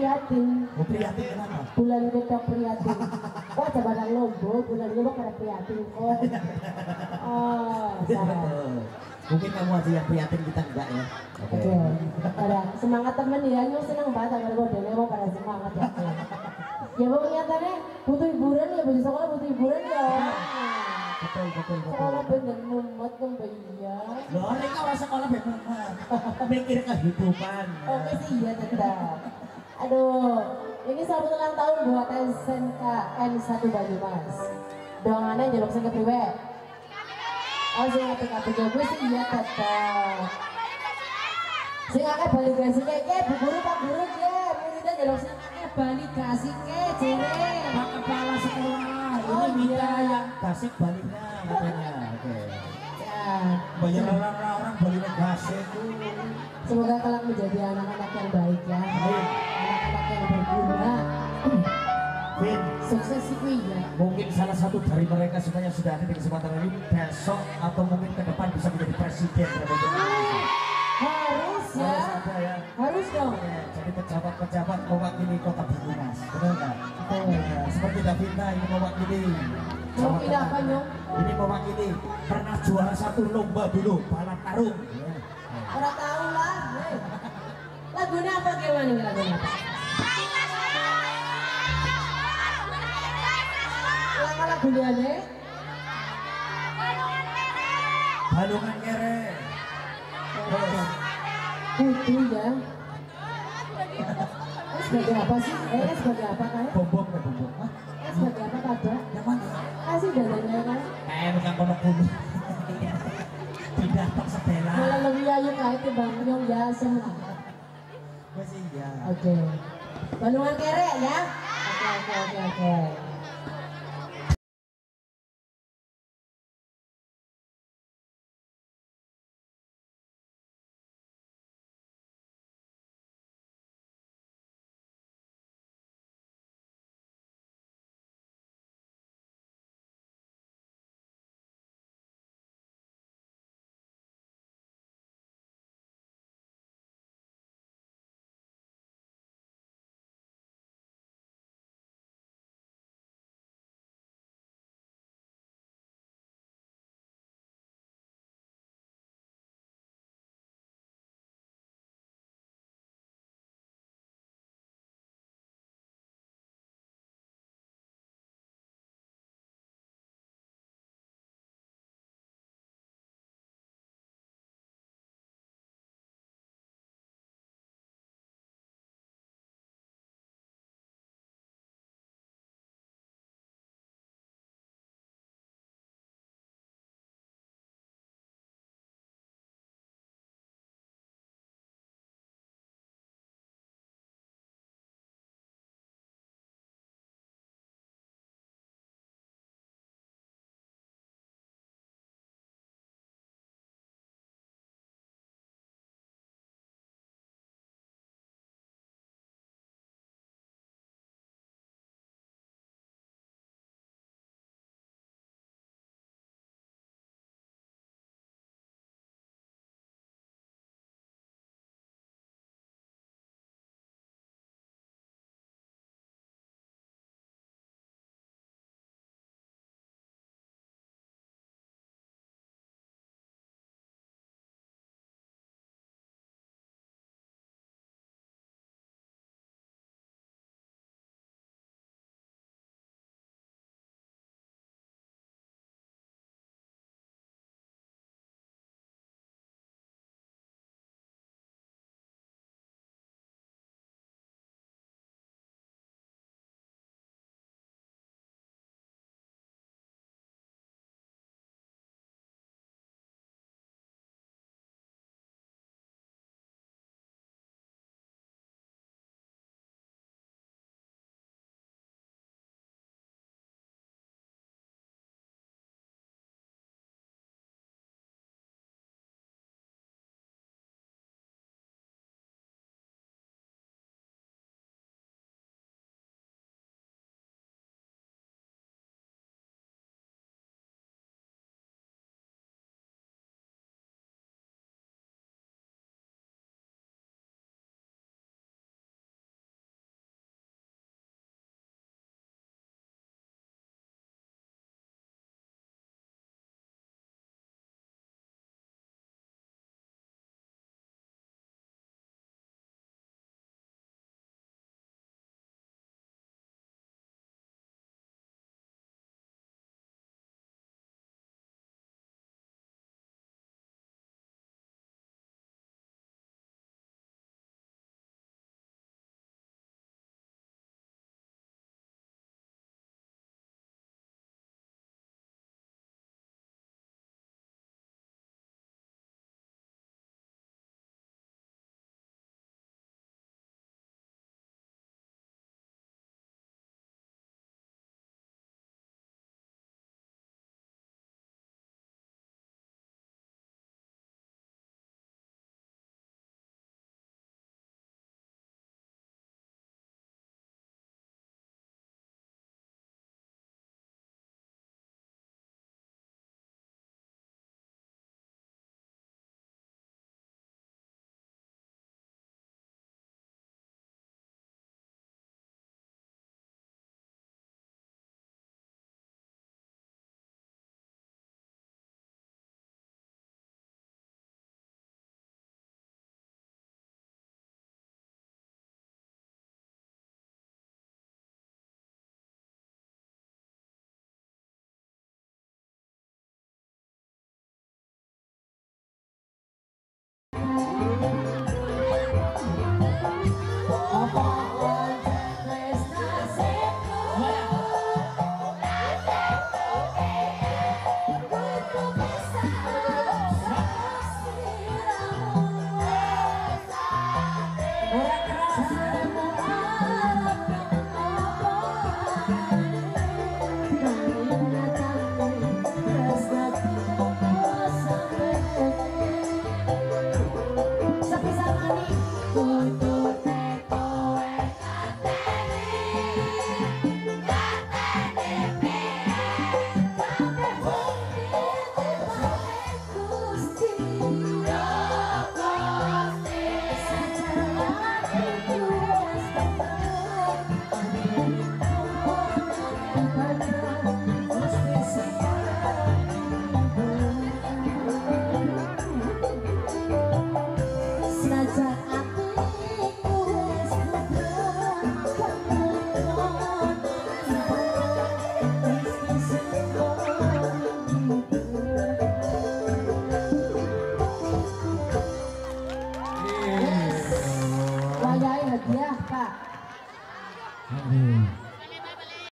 prihatin. Oh, prihatin kenapa? Bulan wedok prihatin. Wah, coba nang lombo, bulan wedok pada prihatin kok. Oh, salah. Mungkin kamu aja yang prihatin, kita enggak ya. Oke. Ada semangat temen ya, nyung seneng banget kalau modele mau pada semangat ya. Ya mau nyatanya butuh hiburan ya, baju sekolah butuh hiburan ya. Betul. Sekolah bener mumet kan iya. Loh, mereka orang sekolah memang mikir kehidupan. Oke sih iya tetap. Aduh, ini selamat ulang tahun buat SNKN 1 Banyumas. Doangannya jaluk sing kepriwe? Oh, sing PKP gue sih iya tetap. Sing akeh validasi ke Bu Guru Pak Guru ke muridnya jaluk sing akeh validasi ke jere. Pak Kepala Sekolah, Oh, ini minta iya. yang gasik baliknya katanya. Oke. Ya, Banyak orang balik gasik tuh. semoga kelak menjadi anak-anak yang baik ya. Anak-anak yang berguna. Vin, Sukses sih kuy ya. mungkin salah satu dari mereka semuanya sudah ada di kesempatan ini besok atau mungkin ke depan bisa menjadi presiden Republik Indonesia. Harus ya. Harus ada ya. Harus dong. Oke, jadi pejabat-pejabat mewakili kota Banyumas, benar nggak? Betul. Ya, seperti Davina ini mewakili. Mewakili apa, Nyong? Ini mewakili pernah juara 1 lomba dulu balap karung. Ya. Orang tahu lah. Hei. Lagunya apa gimana nih lagunya? Lagunya deh. Balungan kere. Terus, Itu ya. Sebagai apa sih? Sebagai apa kan? bombong ke bombong. Hah? Sebagai apa kada? Yang mana? Kasih dananya kan? Bukan kono kuno. Tidak tak sebela. Kalau lebih ayu kayak itu Bang Nyong ya semua. Masih iya. Oke. Bandungan kere ya. Oke. Amin.